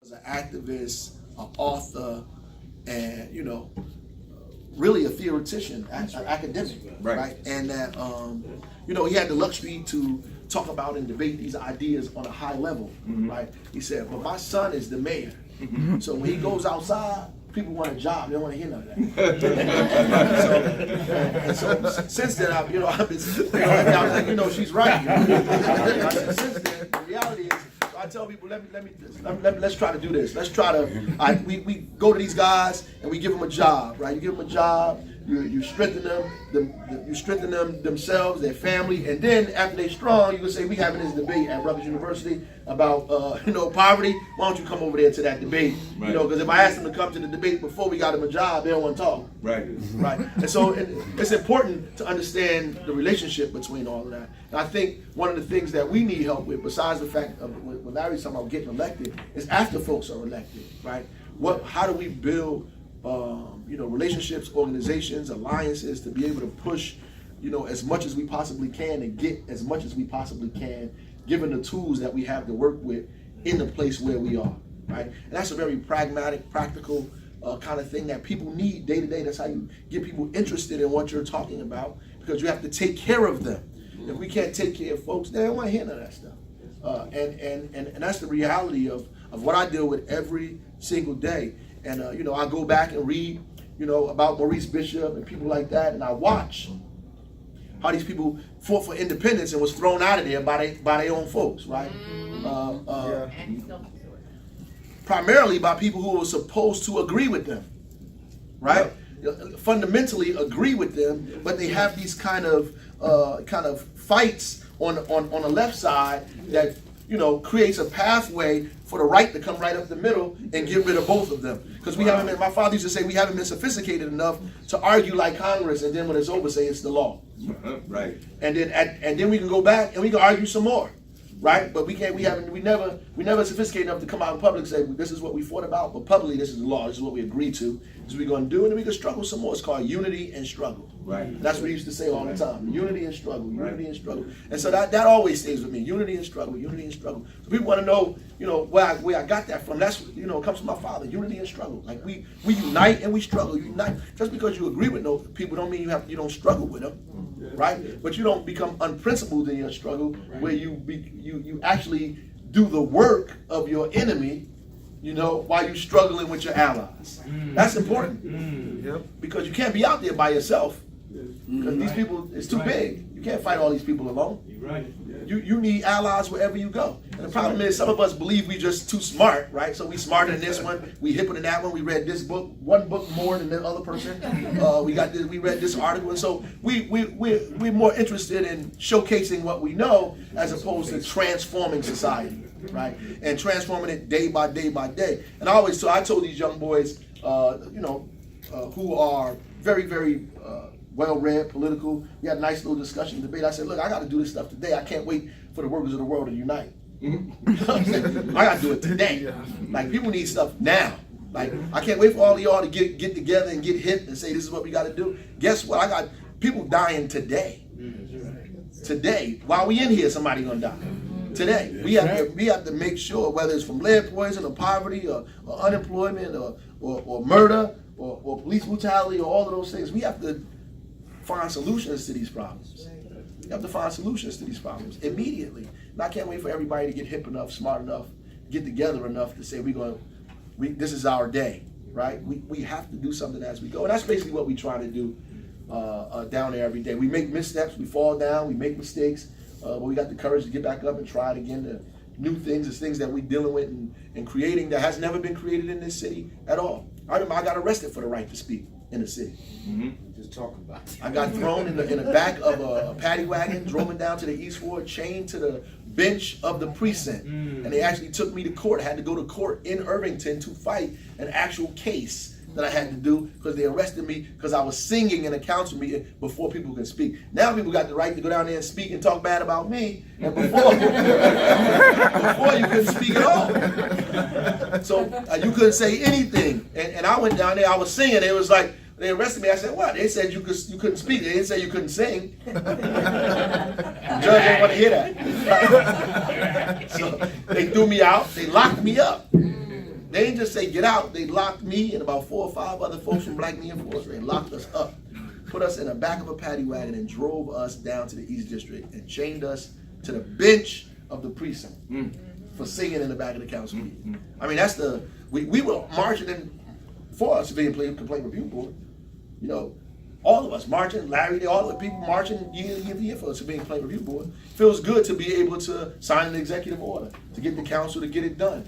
was an activist, an author, and really a theoretician, academic, right? And that he had the luxury to talk about and debate these ideas on a high level, right? He said, "But my son is the mayor, so when he goes outside, people want a job. They don't want to hear none of that." so since then, I've been, I was like, she's right. Since then, the reality is, I tell people, let's try to do this. Let's try to. We go to these guys and we give them a job, right? You give them a job. You strengthen them. You strengthen them themselves, their family, and then after they're strong, you can say we having this debate at Rutgers University about poverty. Why don't you come over there to that debate? Right. Because if I ask them to come to the debate before we got them a job, they don't want to talk. Right. Right. And so it's important to understand the relationship between all of that. And I think one of the things that we need help with, besides the fact of when Larry's talking about getting elected, is after folks are elected, right? How do we build relationships, organizations, alliances to be able to push, as much as we possibly can and get as much as we possibly can, given the tools that we have to work with in the place where we are, right? And that's a very pragmatic, practical kind of thing that people need day to day. That's how you get people interested in what you're talking about, because you have to take care of them. If we can't take care of folks, they don't want to hear none of that stuff. And that's the reality of what I deal with every single day. And I go back and read, about Maurice Bishop and people like that, and I watch how these people fought for independence and was thrown out of there by their own folks, right? Primarily by people who were supposed to agree with them, right? Fundamentally agree with them, but they have these kind of fights on the left side that creates a pathway for the right to come right up the middle and get rid of both of them. Because we haven't been, my father used to say, we haven't been sophisticated enough to argue like Congress, and then when it's over, say it's the law. Right. And then we can go back and we can argue some more. Right? But we never sophisticated enough to come out in public and say, this is what we fought about, but publicly this is the law, this is what we agreed to, this is what we're going to do, and then we can struggle some more. It's called unity and struggle. Right. That's what he used to say all the time. Unity and struggle, unity and struggle. And so that always stays with me. Unity and struggle, unity and struggle. So people want to know, where I got that from. That's it comes from my father. Unity and struggle. Like we unite and we struggle. Unite. Just because you agree with those people don't mean you don't struggle with them. Right? But you don't become unprincipled in your struggle, where you actually do the work of your enemy, while you're struggling with your allies. That's important. Because you can't be out there by yourself. Because these people, it's too big. You can't fight all these people alone. You need allies wherever you go. And the problem is, some of us believe we just too smart, right? So we smarter than this one, we hipper than that one, we read this book, one book more than the other person. We read this article, and so we're more interested in showcasing what we know as opposed to transforming society, right? And transforming it day by day by day. And I told these young boys, who are very, very well-read, political. We had a nice little discussion, debate. I said, look, I got to do this stuff today. I can't wait for the workers of the world to unite. I got to do it today. Like, people need stuff now. Like, I can't wait for all of y'all to get together and get hip and say, this is what we got to do. Guess what? I got people dying today. Today. While we in here, somebody going to die. Today. We have to make sure, whether it's from lead poison or poverty or unemployment or murder or police brutality or all of those things, we have to find solutions to these problems. You have to find solutions to these problems immediately. And I can't wait for everybody to get hip enough, smart enough, get together enough to say this is our day, right? We have to do something as we go. And that's basically what we try to do down there every day. We make missteps, we fall down, we make mistakes, but we got the courage to get back up and try it again. The new things, it's things that we're dealing with and creating that has never been created in this city at all. I remember I got arrested for the right to speak in the city. Just talk about it. I got thrown in the back of a paddy wagon, driven down to the East Ward, chained to the bench of the precinct. And they actually took me to court. I had to go to court in Irvington to fight an actual case that I had to do because they arrested me because I was singing in a council meeting before people could speak. Now people got the right to go down there and speak and talk bad about me, and before you couldn't speak at all. So you couldn't say anything. And I went down there, I was singing, it was like, they arrested me. I said, what? They said you couldn't speak. They didn't say you couldn't sing. The judge didn't want to hear that. So they threw me out. They locked me up. They didn't just say get out. They locked me and about 4 or 5 other folks from Black Knee Enforcement and locked us up, put us in the back of a paddy wagon and drove us down to the East District and chained us to the bench of the precinct for singing in the back of the council meeting. I mean, that's we were marching in for a civilian complaint review board. You know, all of us marching, Larry, all the people marching year for a civilian complaint review board. Feels good to be able to sign an executive order, to get the council to get it done.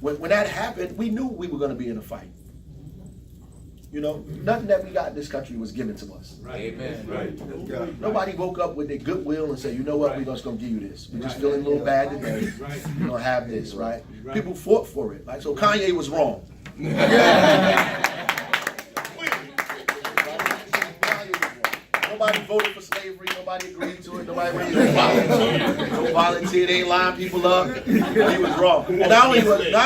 When that happened, we knew we were going to be in a fight. You know, nothing that we got in this country was given to us. Right. Amen. Right. Nobody woke up with their goodwill and said, you know what, we're just going to give you this. We're just feeling a little bad today. We're going to have this, right? People fought for it. Like, so Kanye was wrong. Nobody voted for slavery. Nobody agreed to it. Nobody raised their volunteer. No volunteer. They ain't lying people up. He was wrong. And not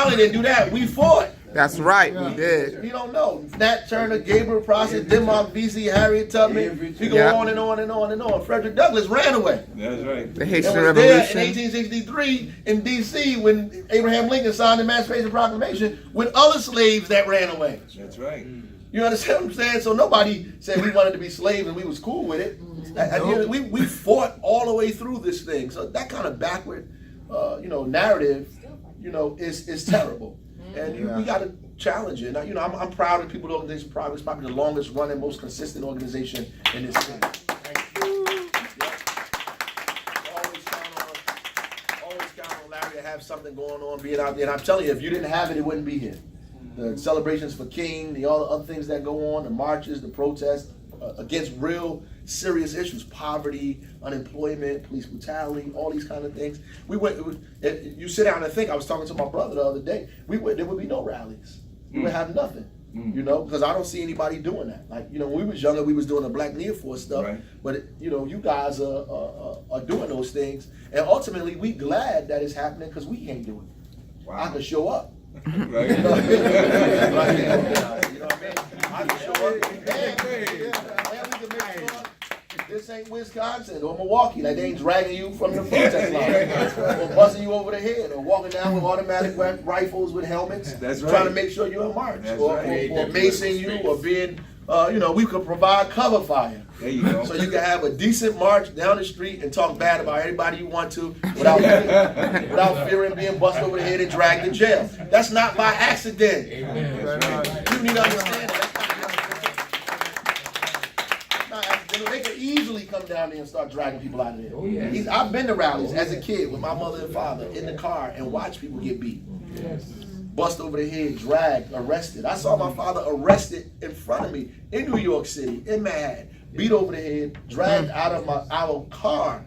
only did do that, we fought. That's right, we did. You don't know. Nat Turner, Gabriel Prosser, Denmark VC, Harriet Tubman. We go on and on and on and on. Frederick Douglass ran away. That's right. The Haitian and was Revolution. there in 1863 in D.C. when Abraham Lincoln signed the Emancipation Proclamation with other slaves that ran away. That's right. You understand what I'm saying? So nobody said we wanted to be slaves and we was cool with it. We fought all the way through this thing. So that kind of backward, narrative, is terrible. And we got to challenge it. Now, I'm proud of people. The organization is probably the longest running, most consistent organization in this city. Always count on Larry to have something going on, being out there. And I'm telling you, if you didn't have it, it wouldn't be here. The celebrations for King, all the other things that go on, the marches, the protests against real serious issues, poverty, unemployment, police brutality, all these kind of things. You sit down and think, I was talking to my brother the other day, there would be no rallies. We would have nothing, because I don't see anybody doing that. Like, when we was younger, we was doing the Black Knee Enforcement stuff, right. But you guys are doing those things. And ultimately, we glad that it's happening because we can't do it. Wow. I can show up. Right. You know what I mean? I can show up. And we can make sure this ain't Wisconsin or Milwaukee. Like, they ain't dragging you from the protest line or busting you over the head or walking down with automatic rifles with helmets. That's right. Trying to make sure you're in march. That's or macing you or being, we could provide cover fire. There you go. So you can have a decent march down the street and talk bad about everybody you want to without fearing being busted over the head and dragged to jail. That's not by accident. Amen. Right. You need to understand that. They could easily come down there and start dragging people out of there. Oh, yes. I've been to rallies as a kid with my mother and father in the car and watched people get beat. Yes. Bust over the head, dragged, arrested. I saw my father arrested in front of me in New York City, in Manhattan, beat over the head, dragged out of our car,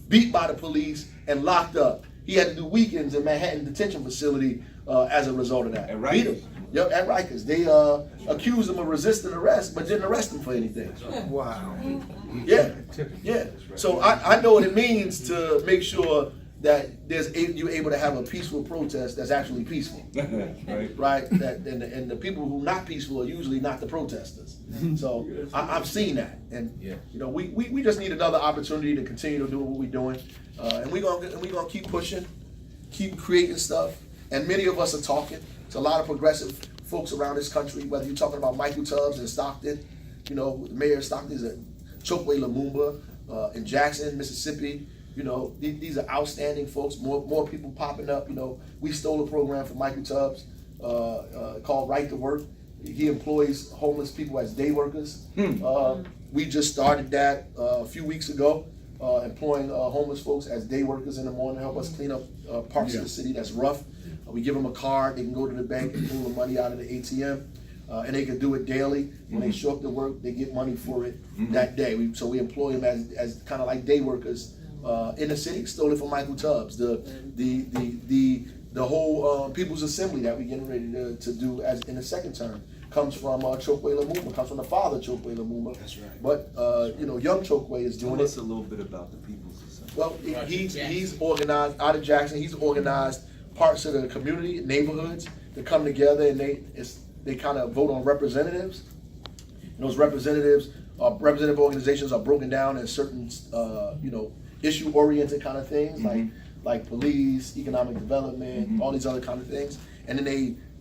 beat by the police, and locked up. He had to do weekends in Manhattan Detention Facility as a result of that. At Rikers. Beat him. Yep, at Rikers. They accused him of resisting arrest, but didn't arrest him for anything. Wow. Yeah. So I know what it means to make sure that you're able to have a peaceful protest that's actually peaceful. Right? And the people who are not peaceful are usually not the protesters. So I've seen that. And we just need another opportunity to continue to do what we're doing. And we're gonna keep pushing, keep creating stuff. And many of us are talking. There's a lot of progressive folks around this country, whether you're talking about Michael Tubbs in Stockton, the mayor of Stockton is Chokwe Lumumba in Jackson, Mississippi. These are outstanding folks. More people popping up. We stole a program from Michael Tubbs called Right to Work. He employs homeless people as day workers. We just started that a few weeks ago, employing homeless folks as day workers in the morning, help us clean up parts of the city that's rough. We give them a card. They can go to the bank and pull the money out of the ATM. And they can do it daily. When they show up to work, they get money for it that day. So we employ them as kind of like day workers in the city. Stole it from Michael Tubbs. The whole People's Assembly that we're getting ready to do as in the second term comes from Chokwe Lumumba. Comes from the father Chokwe Lumumba. That's right. But young Chokwe is doing it. Tell us a little bit about the People's Assembly. Well, he's organized out of Jackson. He's organized parts of the community, neighborhoods, to come together, and they kind of vote on representatives. And those representative organizations are broken down in certain, issue-oriented kind of things, like police, economic development, all these other kind of things. And then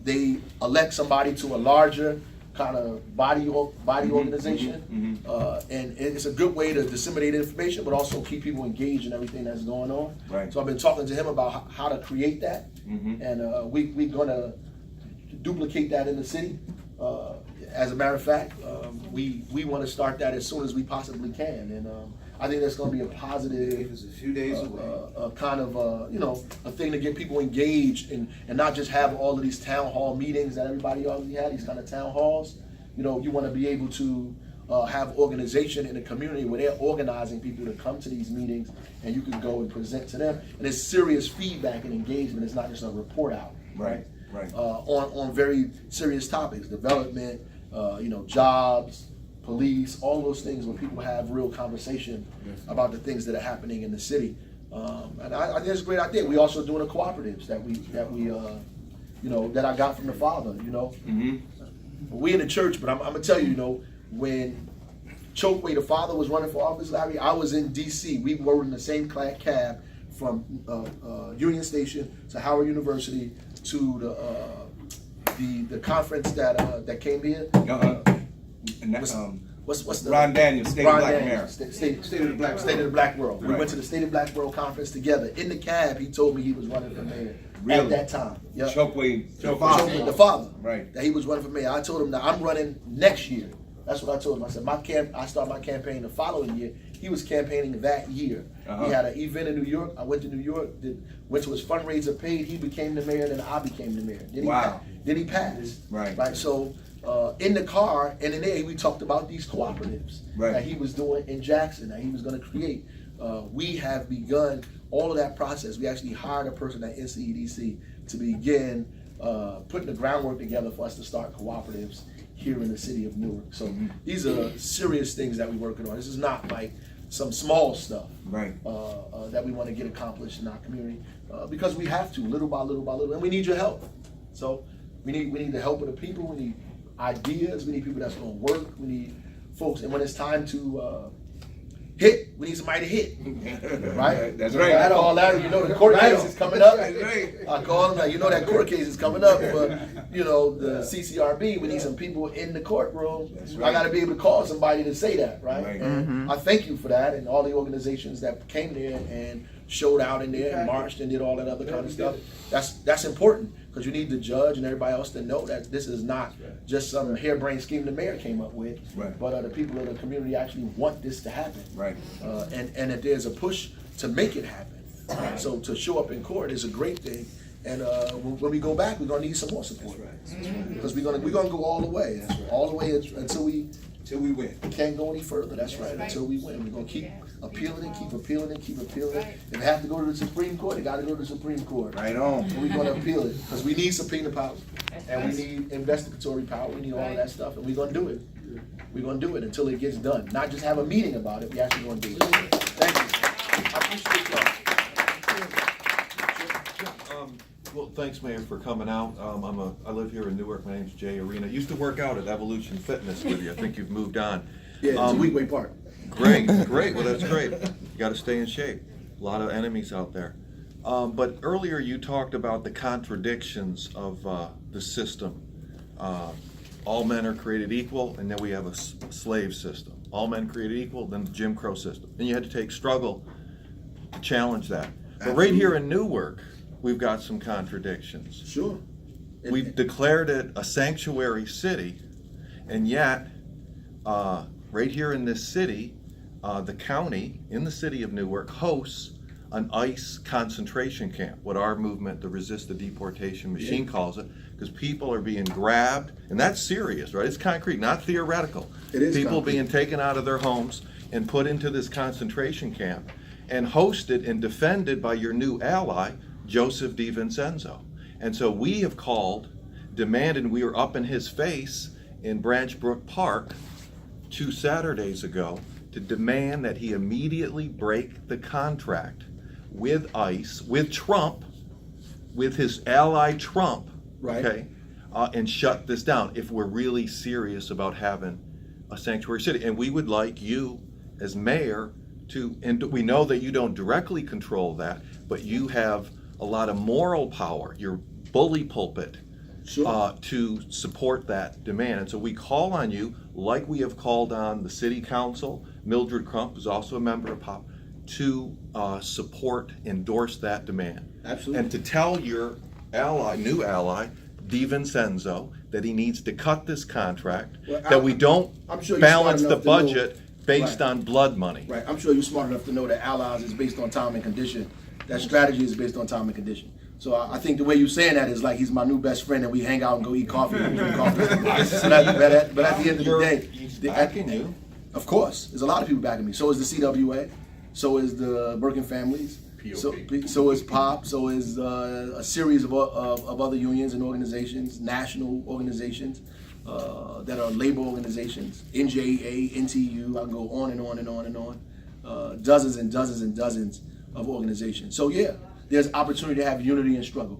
they elect somebody to a larger kind of body organization, and it's a good way to disseminate information, but also keep people engaged in everything that's going on. Right. So I've been talking to him about how to create that, and we're gonna duplicate that in the city. As a matter of fact, we want to start that as soon as we possibly can, and I think that's going to be a positive, It's a few days away. kind of a thing to get people engaged and not just have all of these town hall meetings that everybody already had, these kind of town halls. You know, you want to be able to have organization in the community where they're organizing people to come to these meetings, and you can go and present to them, and it's serious feedback and engagement. It's not just a report out, Right. Right. on very serious topics, development, jobs, police, all those things where people have real conversation about the things that are happening in the city. And I think it's a great idea. We also doing the cooperatives that we that I got from the father. We in the church, but I'm gonna tell you, when Chokeway, the father, was running for office, Larry, I was in D.C. We were in the same cab from Union Station to Howard University to the conference that came here. What's the Ron Daniels, State of Black America. State of the Black World. We Right. went to the State of Black World conference together. In the cab, he told me he was running for mayor Really? at that time. Yep. Chokeway, Chokeway, the father. Right. That he was running for mayor. I told him that I'm running next year. That's what I told him. I said I started my campaign the following year. He was campaigning that year. He had an event in New York. I went to New York, went to his fundraiser, paid. He became the mayor, then I became the mayor. Then he passed. Right. So in the car and in there, we talked about these cooperatives that he was doing in Jackson, that he was going to create. We have begun all of that process. We actually hired a person at NCEDC to begin putting the groundwork together for us to start cooperatives here in the city of Newark. So these are serious things that we're working on. This is not like some small stuff that we want to get accomplished in our community, because we have to, little by little by little, and we need your help. So we need the help of the people. We need ideas. We need people that's going to work. We need folks, and when it's time to hit, we need somebody to hit. Right? That's right. I call Larry, the court case is coming up. That's right. I call him, that court case is coming up for, the CCRB. We need some people in the courtroom. Right. I got to be able to call somebody to say that, right? Right. And I thank you for that, and all the organizations that came there and showed out in there and marched and did all that other kind of stuff. That's important, because you need the judge and everybody else to know that this is not just some harebrained scheme the mayor came up with, but the people in the community actually want this to happen. Right. And that there's a push to make it happen. So to show up in court is a great thing. And when we go back, we're gonna need some more support, because we're gonna go all the way, all the way until we win. can't go any further. That's right. Until we win, we're gonna keep appealing and keep appealing and keep appealing. If it have to go to the Supreme Court, it got to go to the Supreme Court. Right on. And we're gonna appeal it, because we need subpoena power and we need investigatory power. We need all of that stuff, and we're gonna do it. We're gonna do it until it gets done. Not just have a meeting about it. We actually gonna do it. Thank you. I appreciate y'all. Well, thanks, Mayor, for coming out. I live here in Newark. My name's Jay Arena. Used to work out at Evolution Fitness with you. I think you've moved on. Yeah, it's Weekway Park. Great. Well, that's great. You got to stay in shape. A lot of enemies out there. But earlier you talked about the contradictions of the system. All men are created equal, and then we have a slave system. All men created equal, then the Jim Crow system. And you had to take struggle to challenge that. But right here in Newark, we've got some contradictions. Sure. We've declared it a sanctuary city, and yet, right here in this city, the county in the city of Newark hosts an ICE concentration camp, what our movement, the Resist the Deportation Machine, calls it, because people are being grabbed, and that's serious, right? It's concrete, not theoretical. It is people concrete. being taken out of their homes and put into this concentration camp and hosted and defended by your new ally, Joseph DiVincenzo. And so we have demanded, we were up in his face in Branch Brook Park 2 Saturdays ago to demand that he immediately break the contract with ICE, with Trump, with his ally Trump, Right. And shut this down if we're really serious about having a sanctuary city. And we would like you as mayor and we know that you don't directly control that, but you have a lot of moral power. Your bully pulpit Sure. to support that demand. And so we call on you, like we have called on the city council, Mildred Crump is also a member of P.O.P, to support, endorse that demand. Absolutely. And to tell your ally, new ally, DiVincenzo, that he needs to cut this contract, Well, that we don't I'm sure you're balance smart the enough to know- budget based Right. on blood money. Right, I'm sure you're smart enough to know that allies is based on time and condition. That strategy is based on time and condition. So I think the way you're saying that is like he's my new best friend and we hang out and go eat coffee and drink coffee. but at the end of the day, He's the- backing you. Of course, there's a lot of people backing me. So is the CWA, so is the working families, P.O.P. so is P.O.P, so is a series of other unions and organizations, national organizations that are labor organizations, NJA, NTU. I can go on and on and on and on. Dozens and dozens and dozens of organizations. So yeah, there's opportunity to have unity and struggle,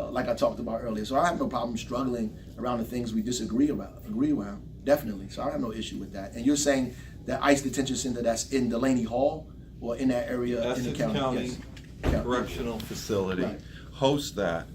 like I talked about earlier. So I have no problem struggling around the things we agree around, definitely. So I have no issue with that. And you're saying that ICE Detention Center that's in Delaney Hall or in that area in the Essex county? County Yes. Correctional Facility Right. hosts that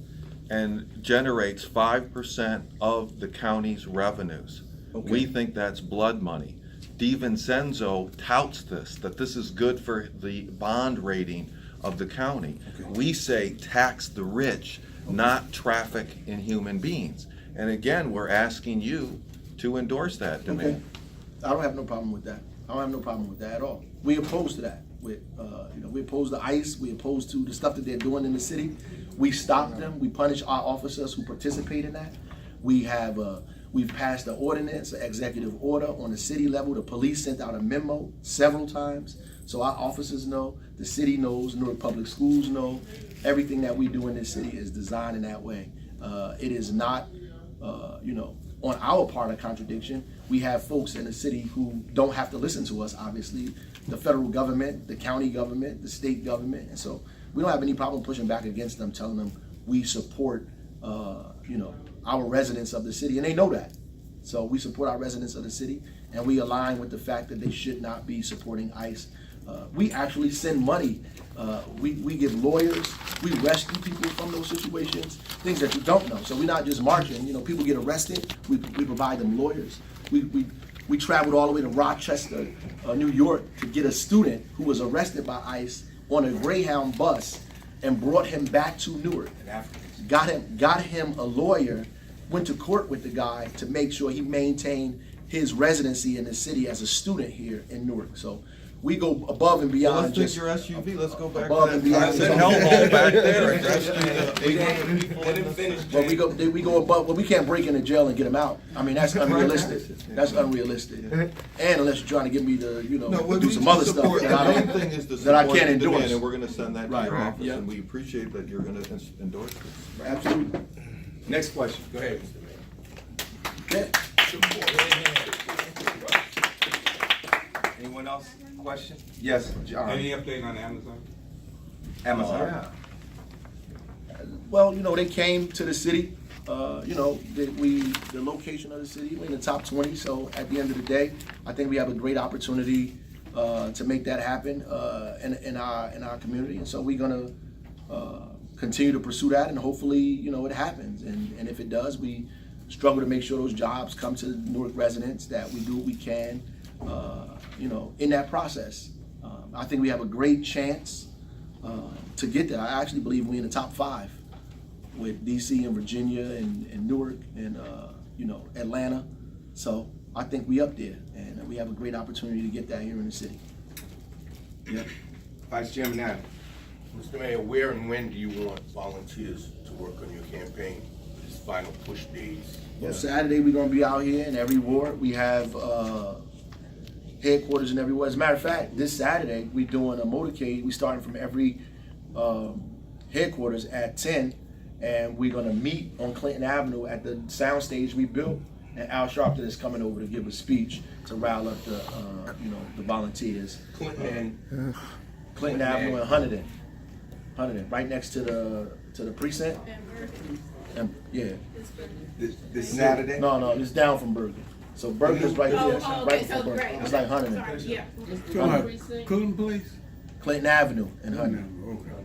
and generates 5% of the county's revenues. Okay. We think that's blood money. DiVincenzo touts this, that this is good for the bond rating of the county. We say tax the rich, not traffic in human beings. And again, we're asking you to endorse that Okay. demand. I don't have no problem with that. I don't have no problem with that at all. We opposed to that. We opposed to ICE. We opposed to the stuff that they're doing in the city. We stop them. We punish our officers who participate in that. We've passed an ordinance, an executive order on the city level. The police sent out a memo several times. So our officers know, the city knows, Newark Public Schools know, everything that we do in this city is designed in that way. It is not, on our part a contradiction. We have folks in the city who don't have to listen to us, obviously. The federal government, the county government, the state government. And so we don't have any problem pushing back against them, telling them we support, our residents of the city. And they know that. So we support our residents of the city, and we align with the fact that they should not be supporting ICE. We actually send money. We give lawyers. We rescue people from those situations, things that you don't know. So we're not just marching. People get arrested. We provide them lawyers. We traveled all the way to Rochester, New York, to get a student who was arrested by ICE on a Greyhound bus and brought him back to Newark. Got him a lawyer. Went to court with the guy to make sure he maintained his residency in the city as a student here in Newark. So we go above and Well, beyond let's take just your SUV, let's go back above to and that beyond. classic hellhole back there and rescue the 800 people. Let him finish. But we go above. Well, we can't break into jail and get him out. I mean, that's unrealistic. That's unrealistic. And unless you're trying to get me to, No, we do some other stuff support- that I the main don't, thing is to that I support can't the demand, endorse. and we're gonna send that to Right, your right, office, yeah. and we appreciate that you're gonna endorse this. Absolutely. Next question. Go ahead, Mr. Mayor. Yeah. Anyone else? Question? Yes, John. Any update on Amazon? Amazon. Well, they came to the city. The location of the city, we're in the top 20. So at the end of the day, I think we have a great opportunity to make that happen in our community. And so we're gonna continue to pursue that, and hopefully, it happens. And if it does, we struggle to make sure those jobs come to Newark residents. That we do what we can, in that process. I think we have a great chance to get there. I actually believe we're in the top 5 with DC and Virginia and Newark and Atlanta. So I think we up there, and we have a great opportunity to get that here in the city. Yeah. Vice Chairman Adams. Mr. Mayor, where and when do you want volunteers to work on your campaign, these final push days? Well, Saturday we're gonna be out here in every ward. We have headquarters in every ward. As a matter of fact, this Saturday we're doing a motorcade. We're starting from every headquarters at 10, and we're gonna meet on Clinton Avenue at the sound stage we built. And Al Sharpton is coming over to give a speech to rile up the volunteers. Clinton Avenue and Hunterdon, right next to the precinct. And yeah. This Saturday? No, it's down from Bergen. So Bergen is right there, right before Bergen. It's like Hunterdon. Sorry, yeah. Clinton Place? Clinton Avenue in Hunter.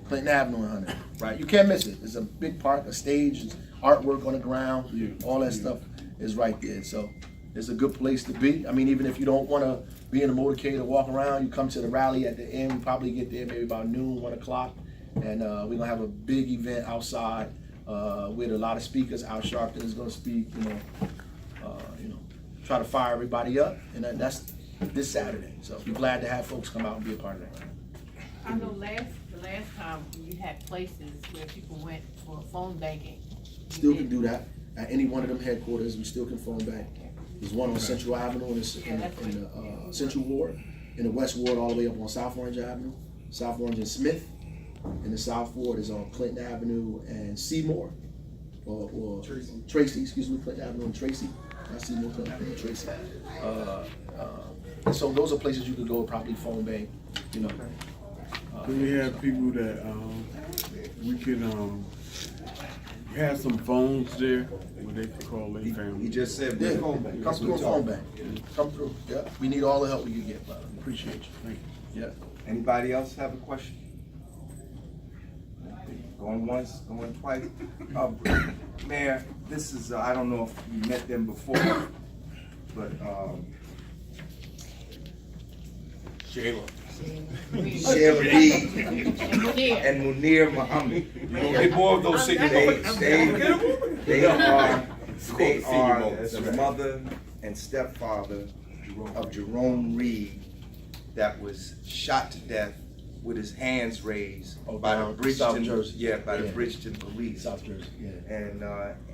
Clinton Avenue in Hunter. Right, you can't miss it. It's a big park, a stage, it's artwork on the ground, all that stuff is right there. So it's a good place to be. I mean, even if you don't want to be in a motorcade or walk around, you come to the rally at the end. We probably get there maybe about noon, 1 o'clock, and we're gonna have a big event outside with a lot of speakers. Al Sharpton is gonna speak. Try to fire everybody up, and that's this Saturday. So we're glad to have folks come out and be a part of that. I know the last time you had places where people went for phone banking. Still can do that at any one of them headquarters. We still can phone bank. There's one on Central Avenue in the Central Ward, in the West Ward all the way up on South Orange Avenue, South Orange and Smith. And the South Ward is on Clinton Avenue and Seymour, or Tracy, excuse me, Clinton Avenue and Tracy. Not Seymour, Clinton Avenue and Tracy. And so those are places you could go probably phone bank, Do we have people that we can have some phones there where they can call their He family? just said, Yeah, phone bank. come through a phone bank. Come through. Yeah, we need all the help we can get, brother. Appreciate you. Thank you. Yeah. Anybody else have a question? Going once, going twice. Mayor, this is, I don't know if you met them before, but Shayla. Shayla Reed Munir. and Munir Muhammad. You gonna get more of those signatures? They are the mother and stepfather of Jerome Reed that was shot to death with his hands raised by the down Bridgeton, South Jersey. yeah, by the Yeah. Bridgeton police. South Jersey, yeah. And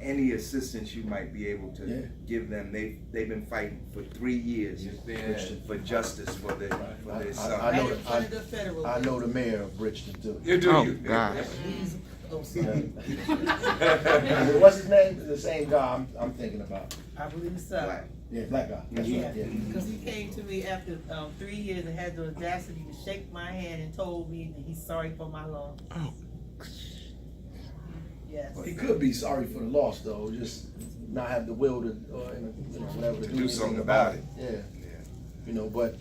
any assistance you might be able to Yeah. give them, they've been fighting for 3 years for justice for their son. I know the mayor of Bridgeton too. You do. Oh, you. God. What's his name? The same guy I'm thinking about. I believe so. Black. Yeah, black guy. That's Yeah, right. Yeah. because he came to me after 3 years and had the audacity to shake my hand and told me that he's sorry for my loss. Oh. Yes. He could be sorry for the loss though, just not have the will to, whatever, to Do something about it. Yeah. But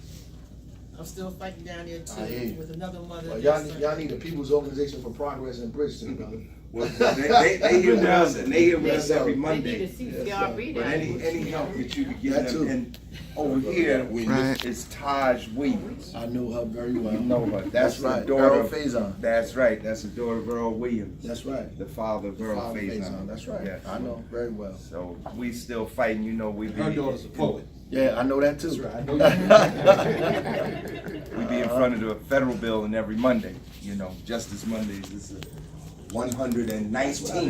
I'm still fighting down there I hear you. too with another mother. well, y'all need a People's Organization for Progress in Bridgeton, brother. Well, they hear with us, and they hear with us every They need a Monday. CCRB But down any there. help that you could give That them, too. and over here Right. is Taj Williams. I know her very well. You know her. That's the right. daughter Earl of- Faison. That's right. That's the daughter of Earl Williams. That's right. The father of Earl Father Faison. Faison, that's right. Yes. I know very well. So we still fighting. You know, we be. Her daughter's a poet. Yeah, I know that too. We be in front of the federal building every Monday. You know, Justice Mondays is 119.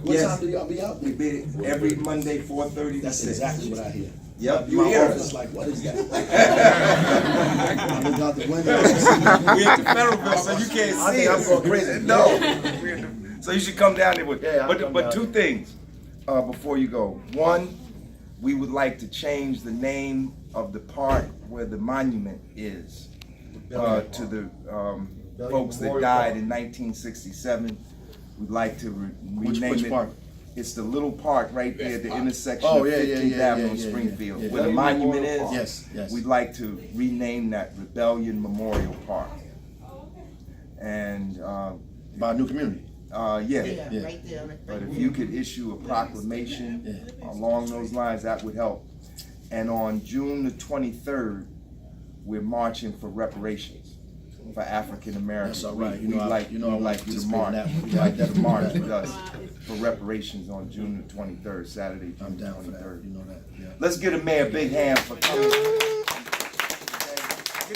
What time do y'all be out We there? be every Monday 4:30 to That's 6. exactly what I hear. Yep, you My hear office us. like, what is that? I look out the window. We at the federal building, so you can't I see think I'm us. going crazy. No. So you should come down there with. Yeah, I'll come But down two there. things before you go. One, we would like to change the name of the park where the monument is to the folks that Memorial died Park. in 1967. We'd like to rename Which it. park? It's the little park right there at the intersection Oh, of yeah, yeah, 15th yeah, Avenue yeah, and yeah, Springfield, yeah. where the monument is. Yes. We'd like to rename that Rebellion Memorial Park. And, By a new community. Yeah, Yeah. right there. but if you could issue a proclamation along those lines, that would help. And on June the 23rd, we're marching for reparations for African Americans. That's all right. We'd like you to march. We'd like you to march with us for reparations on June the 23rd, Saturday, June I'm the down for that. 23rd. You know that. Yeah. Let's give the mayor a big hand for coming. Get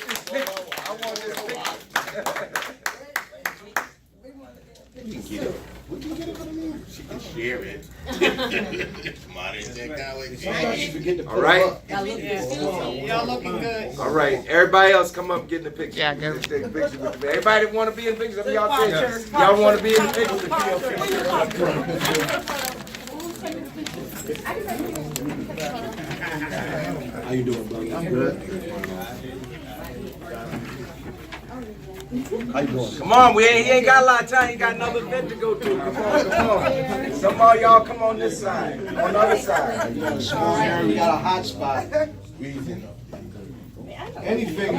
this picture. I want this picture. She can share it. Come on, that Forget to put All right. Y'all looking good. All right, everybody else come up, get in the picture. Yeah, go. Take a picture with me. Everybody want to be in the picture? Y'all say, y'all want to be in the picture? How you doing, brother? I'm good. How you doing? Come on, he ain't got a lot of time. He got another event to go to. Come on. Some of y'all come on this side, on the other side. We got a hot spot. Anything.